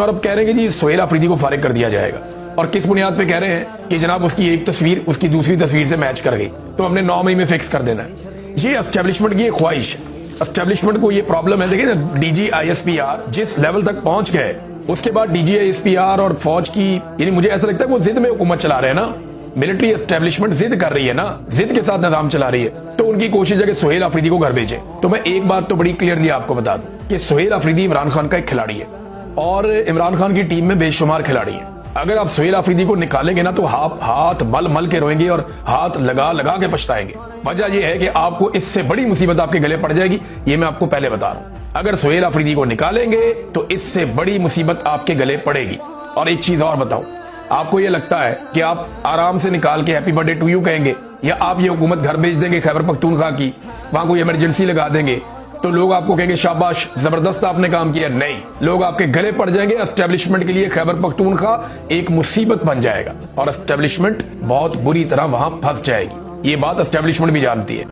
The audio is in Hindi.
और अब कह रहे हैं कि जी सोहेल अफरीदी को फारिग कर दिया जाएगा। और किस बुनियाद पे कह रहे हैं कि जनाब उसकी एक तस्वीर उसकी दूसरी तस्वीर से मैच कर गई तो हमने 9 मई में फिक्स कर देना है। ये एस्टेब्लिशमेंट की ख्वाहिश है। एस्टेब्लिशमेंट को ये प्रॉब्लम है, देखिए ना, DGISPR जिस लेवल तक पहुंच गए, उसके बाद DGISPR और फौज की, यानी मुझे ऐसा लगता है वो जिद में हुकूमत चला रहे हैं ना। मिलिट्री एस्टेब्लिशमेंट जिद कर रही है ना, जिद के साथ निजाम चला रही है, तो उनकी कोशिश है कि सोहेल अफरीदी को घर भेजे। तो मैं एक बात तो बड़ी क्लियरली आपको बता दूं कि सोहेल अफरीदी इमरान खान का एक खिलाड़ी है और इमरान खान की टीम में बेशुमार खिलाड़ी है। अगर आप सोहेल अफरीदी को निकालेंगे ना तो हाथ मल मल के रोएंगे और हाथ लगा लगा के पछताएंगे। वजह यह है कि आपको इससे बड़ी मुसीबत आपके गले पड़ जाएगी, ये मैं आपको पहले बता रहा हूं। अगर सोहेल अफरीदी को निकालेंगे तो इससे बड़ी मुसीबत आपके गले पड़ेगी। और एक चीज और बताऊं, आपको ये लगता है कि आप आराम से निकाल के हैप्पी बर्थडे टू यू कहेंगे, या आप ये हुकूमत घर भेज देंगे खैबर पख्तूनख्वा की, वहां कोई इमरजेंसी लगा देंगे तो लोग आपको कहेंगे शाबाश जबरदस्त आपने काम किया? नहीं, लोग आपके गले पड़ जाएंगे। एस्टेब्लिशमेंट के लिए खैबर पख्तूनख्वा एक मुसीबत बन जाएगा और एस्टेब्लिशमेंट बहुत बुरी तरह वहां फंस जाएगी। ये बात एस्टेब्लिशमेंट भी जानती है।